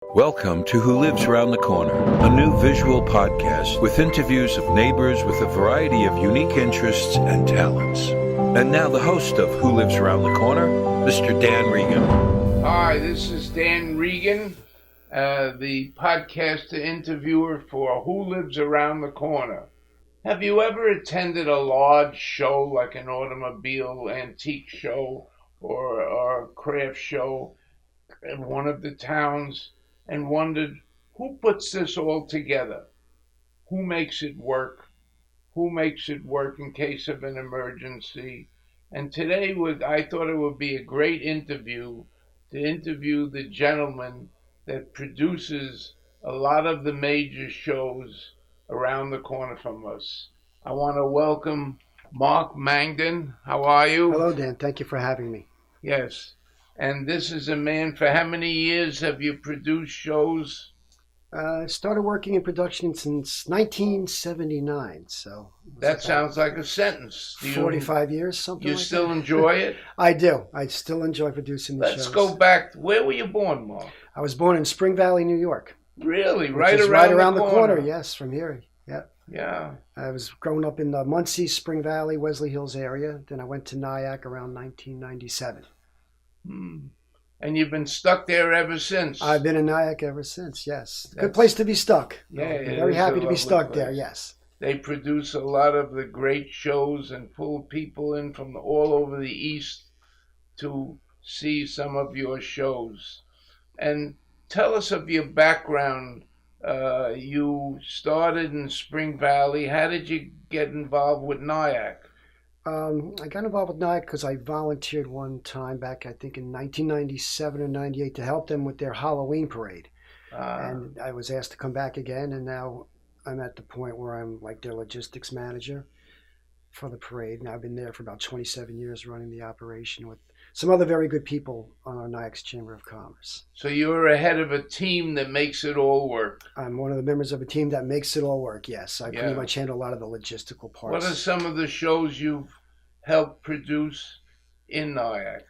Welcome to Who Lives Around the Corner, a new visual podcast with interviews of neighbors with a variety of unique interests and talents. And now the host of Who Lives Around the Corner, Mr. Dan Regan. Hi, this is Dan Regan, the podcast interviewer for Who Lives Around the Corner. Have you ever attended a large show like an automobile antique show or a craft show in one of the towns and wondered who puts this all together? Who makes it work? Who makes it work in case of an emergency? And today I thought it would be a great interview to interview the gentleman that produces a lot of the major shows around the corner from us. I want to welcome Mark Mangan. How are you? Hello, Dan. Thank you for having me. Yes. And this is a man, for how many years have you produced shows? I started working in production since 1979, so... That sounds like a sentence. 45 years, something like that. You still enjoy it? I do. I still enjoy producing the shows. Let's go back. Where were you born, Mark? I was born in Spring Valley, New York. Really? Right around the corner. Yes, from here. Yeah. Yeah. I was growing up in the Muncie, Spring Valley, Wesley Hills area. Then I went to Nyack around 1997. And you've been stuck there ever since? I've been in Nyack ever since, yes. Good place to be stuck. Yeah, very happy to be stuck there, yes. They produce a lot of the great shows and pull people in from all over the East to see some of your shows. And tell us of your background. You started in Spring Valley. How did you get involved with Nyack? I got involved with Nyack because I volunteered one time back, I think in 1997 or 98, to help them with their Halloween parade. And I was asked to come back again, and now I'm at the point where I'm like their logistics manager for the parade. And I've been there for about 27 years running the operation with some other very good people on our Nyack's Chamber of Commerce. So you're ahead of a team that makes it all work. I'm one of the members of a team that makes it all work, yes. I pretty much handle a lot of the logistical parts. What are some of the shows you've helped produce in Nyack?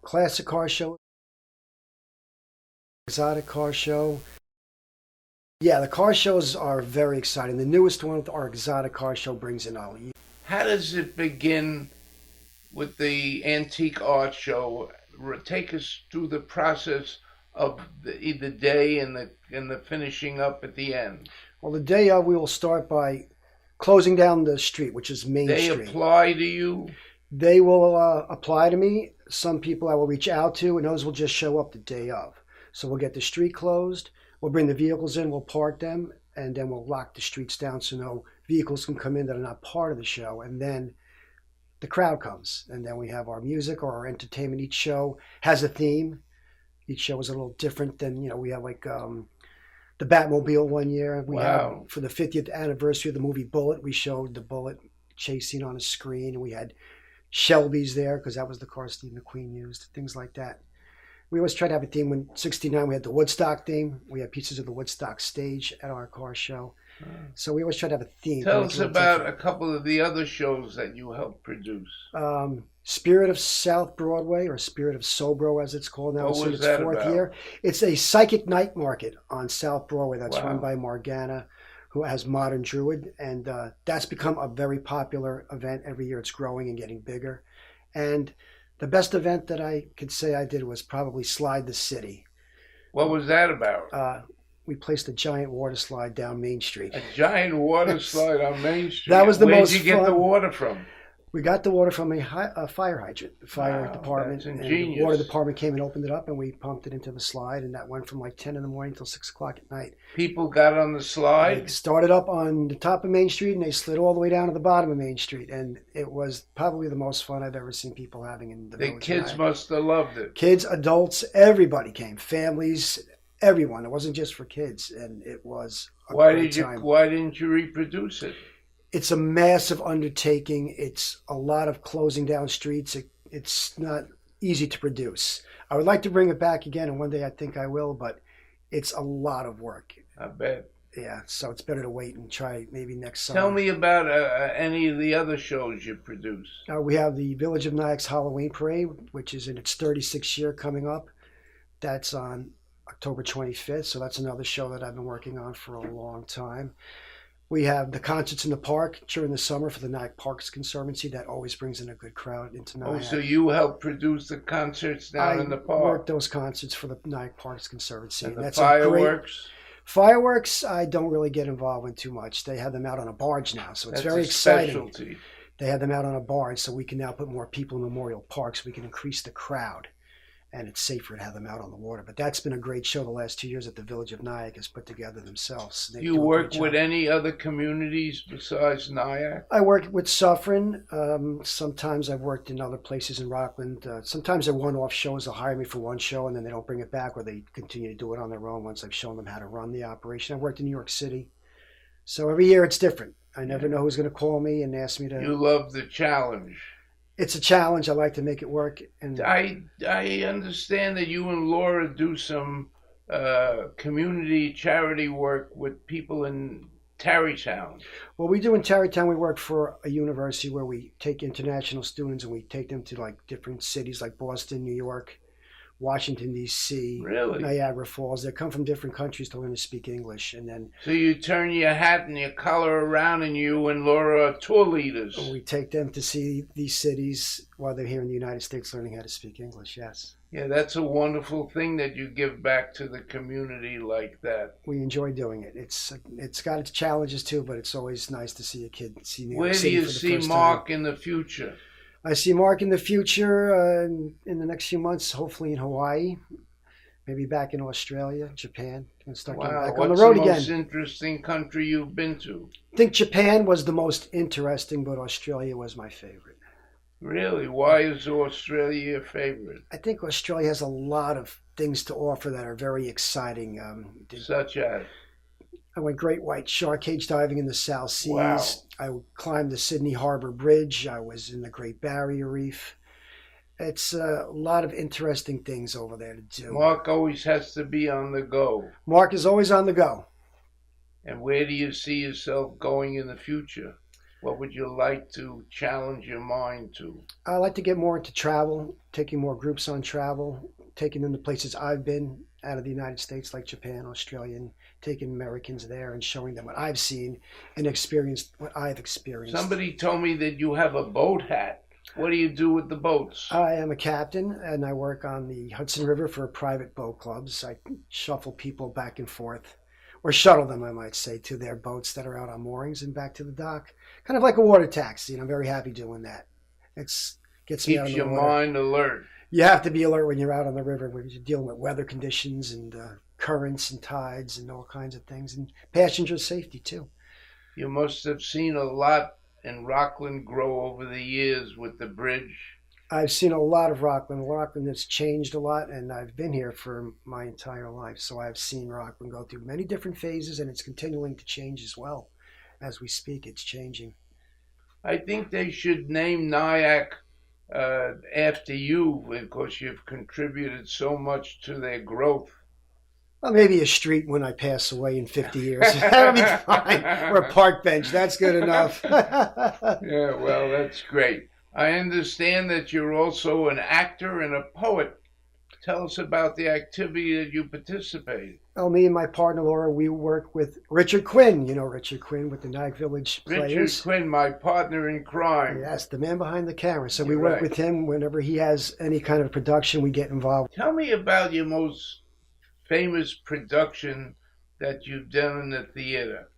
Classic car show, exotic car show. Yeah, the car shows are very exciting. The newest one, our exotic car show, brings in all. How does it begin with the antique art show? Take us through the process of the day and the finishing up at the end. Well, the day of, we will start by closing down the street, which is Main Street. They apply to you? They will apply to me. Some people I will reach out to, and those will just show up the day of. So we'll get the street closed. We'll bring the vehicles in, we'll park them, and then we'll lock the streets down so no vehicles can come in that are not part of the show. And then the crowd comes, and then we have our music or our entertainment. Each show has a theme. Each show is a little different than, we have like the Batmobile one year. We had, for the 50th anniversary of the movie Bullet, we showed the Bullet chasing on a screen, and we had Shelby's there because that was the car Steve McQueen used, things like that. We always try to have a theme. When 69, we had the Woodstock theme. We had pieces of the Woodstock stage at our car show. So we always try to have a theme. Tell us about a couple of the other shows that you helped produce. Spirit of South Broadway, or Spirit of Sobro as it's called now. What was its that fourth about? year. It's a psychic night market on South Broadway that's run by Morgana, who has Modern Druid. And that's become a very popular event. Every year it's growing and getting bigger. And the best event that I could say I did was probably Slide the City. What was that about? We placed a giant water slide down Main Street. A giant water slide on Main Street? That was the most fun. Where'd you get the water from? We got the water from a fire hydrant, the fire department. That's and ingenious. the water department came and opened it up, and we pumped it into the slide, and that went from like 10 in the morning till 6 o'clock at night. People got on the slide? They started up on the top of Main Street, and they slid all the way down to the bottom of Main Street, and it was probably the most fun I've ever seen people having in the village. The kids must have loved it. Kids, adults, everybody came. Families, everyone. It wasn't just for kids, and it was a great time. Why didn't you reproduce it? It's a massive undertaking. It's a lot of closing down streets. It's not easy to produce. I would like to bring it back again, and one day I think I will, but it's a lot of work. I bet. Yeah, so it's better to wait and try maybe next summer. Tell me about any of the other shows you produce. We have the Village of Nyack's Halloween Parade, which is in its 36th year coming up. That's on October 25th. So that's another show that I've been working on for a long time. We have the concerts in the park during the summer for the Nyack Parks Conservancy. That always brings in a good crowd into Nyack. Oh, so you help produce the concerts down in the park? I work those concerts for the Nyack Parks Conservancy. And that's fireworks? Fireworks, I don't really get involved in too much. They have them out on a barge now, so it's very exciting. Specialty. They have them out on a barge, so we can now put more people in Memorial Park, so we can increase the crowd. And it's safer to have them out on the water. But that's been a great show the last 2 years that the Village of Nyack has put together themselves. Do you work with any other communities besides Nyack? I work with Suffern. Sometimes I've worked in other places in Rockland. Sometimes they're one-off shows. They'll hire me for one show and then they don't bring it back, or they continue to do it on their own once I've shown them how to run the operation. I worked in New York City. So every year it's different. I never know who's going to call me and ask me to... You love the challenge. It's a challenge. I like to make it work. And I understand that you and Laura do some community charity work with people in Tarrytown. Well, we do in Tarrytown. We work for a university where we take international students and we take them to like different cities like Boston, New York, Washington, D.C., really? Niagara Falls. They come from different countries to learn to speak English. And then so you turn your hat and your collar around and you and Laura are tour leaders. We take them to see these cities while they're here in the United States learning how to speak English, yes. Yeah, that's a wonderful thing that you give back to the community like that. We enjoy doing it. It's got its challenges too, but it's always nice to see a kid see New York Where do City you for the see first Mark time. in the future? I see Mark in the future, in the next few months, hopefully in Hawaii, maybe back in Australia, Japan, and start getting back on the road again. What's the most interesting country you've been to? I think Japan was the most interesting, but Australia was my favorite. Really? Why is Australia your favorite? I think Australia has a lot of things to offer that are very exciting. Such as? I went great white shark cage diving in the South Seas. Wow. I climbed the Sydney Harbour Bridge. I was in the Great Barrier Reef. It's a lot of interesting things over there to do. Mark always has to be on the go. Mark is always on the go. And where do you see yourself going in the future? What would you like to challenge your mind to? I like to get more into travel, taking more groups on travel, taking them to places I've been out of the United States, like Japan, Australia, and taking Americans there and showing them what I've seen and experienced what I've experienced. Somebody told me that you have a boat hat. What do you do with the boats? I am a captain, and I work on the Hudson River for private boat clubs. I shuffle people back and forth, or shuttle them, I might say, to their boats that are out on moorings and back to the dock. Kind of like a water taxi, and I'm very happy doing that. Gets me out on the water. Keeps your mind alert. You have to be alert when you're out on the river, when you're dealing with weather conditions and currents and tides and all kinds of things, and passenger safety too. You must have seen a lot in Rockland grow over the years with the bridge. I've seen a lot of Rockland. Rockland has changed a lot, and I've been here for my entire life, so I've seen Rockland go through many different phases, and it's continuing to change as well. As we speak, it's changing. I think they should name Nyack after you, because you've contributed so much to their growth. Well, maybe a street when I pass away in 50 years. That'll be fine. Or a park bench. That's good enough. Yeah, well, that's great. I understand that you're also an actor and a poet. Tell us about the activity that you participate. Well, me and my partner Laura, we work with Richard Quinn. You know Richard Quinn with the Nyack Village Players. Richard Quinn, my partner in crime. Yes, the man behind the camera. So we You're work right. with him whenever he has any kind of production. We get involved. Tell me about your most famous production that you've done in the theater.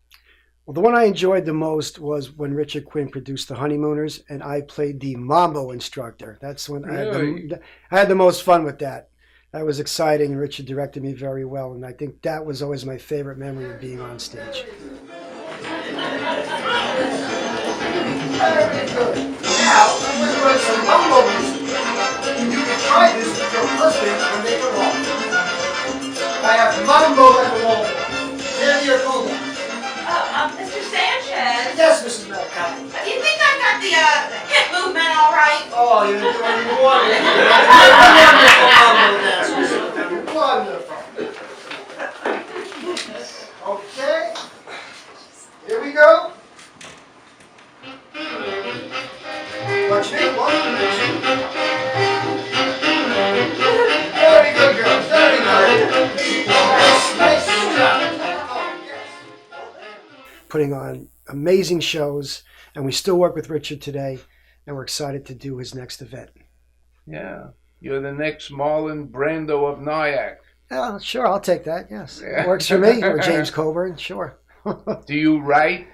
Well, the one I enjoyed the most was when Richard Quinn produced The Honeymooners, and I played the Mambo instructor. That's when Really? I had the most fun with that. That was exciting, and Richard directed me very well, and I think that was always my favorite memory of being on stage. Very good. Now, I'm going to write some mambo music. You can try this with your husband when they come home. I have mambo at the wall. There you go. Mr. Sanchez. Yes, Mrs. Malacate. Do you think I got the hip movement all right? Oh, you're doing wonderful. Wonderful mambo dancers. Wonderful. Okay. Here we go. Watch me. 1, 2. Very good, girls. Very good. putting on amazing shows, and we still work with Richard today, and we're excited to do his next event. Yeah. You're the next Marlon Brando of Nyack. Sure, I'll take that, yes. Yeah. It works for me, or James Coburn, sure. Do you write?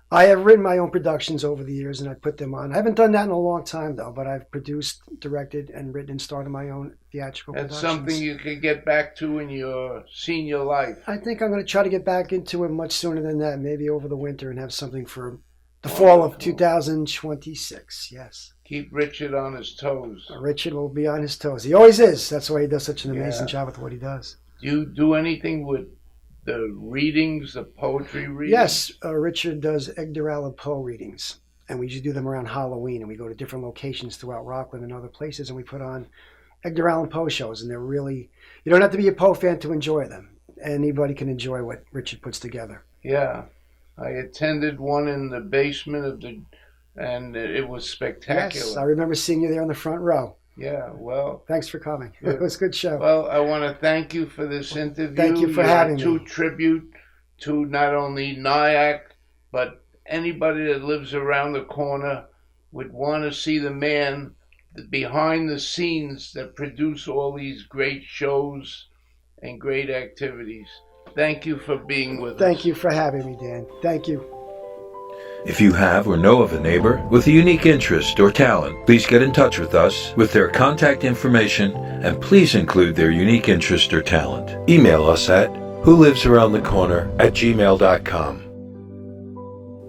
I have written my own productions over the years, and I put them on. I haven't done that in a long time, though, but I've produced, directed, and written and started my own theatrical That's productions. something you could get back to in your senior life. I think I'm going to try to get back into it much sooner than that, maybe over the winter, and have something for the fall of 2026, yes. Keep Richard on his toes. Richard will be on his toes. He always is. That's why he does such an amazing Yeah. job with what he does. Do you do anything with the readings, the poetry readings? Yes, Richard does Edgar Allan Poe readings, and we usually do them around Halloween, and we go to different locations throughout Rockland and other places, and we put on Edgar Allan Poe shows, and they're really, you don't have to be a Poe fan to enjoy them. Anybody can enjoy what Richard puts together. Yeah. I attended one in the basement and it was spectacular. Yes, I remember seeing you there in the front row. Yeah, well. Thanks for coming. Yeah. It was a good show. Well, I want to thank you for this interview. Thank you for having me. To tribute to not only Nyack, but anybody that lives around the corner would want to see the man behind the scenes that produce all these great shows and great activities. Thank you for being with us. Thank you for having me, Dan. Thank you. If you have or know of a neighbor with a unique interest or talent, please get in touch with us with their contact information and please include their unique interest or talent. Email us at wholivesaroundthecorner@gmail.com.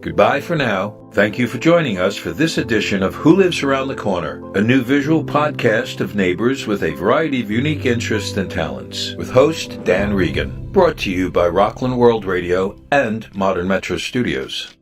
Goodbye for now. Thank you for joining us for this edition of Who Lives Around the Corner, a new visual podcast of neighbors with a variety of unique interests and talents, with host Dan Regan. Brought to you by Rockland World Radio and Modern Metro Studios.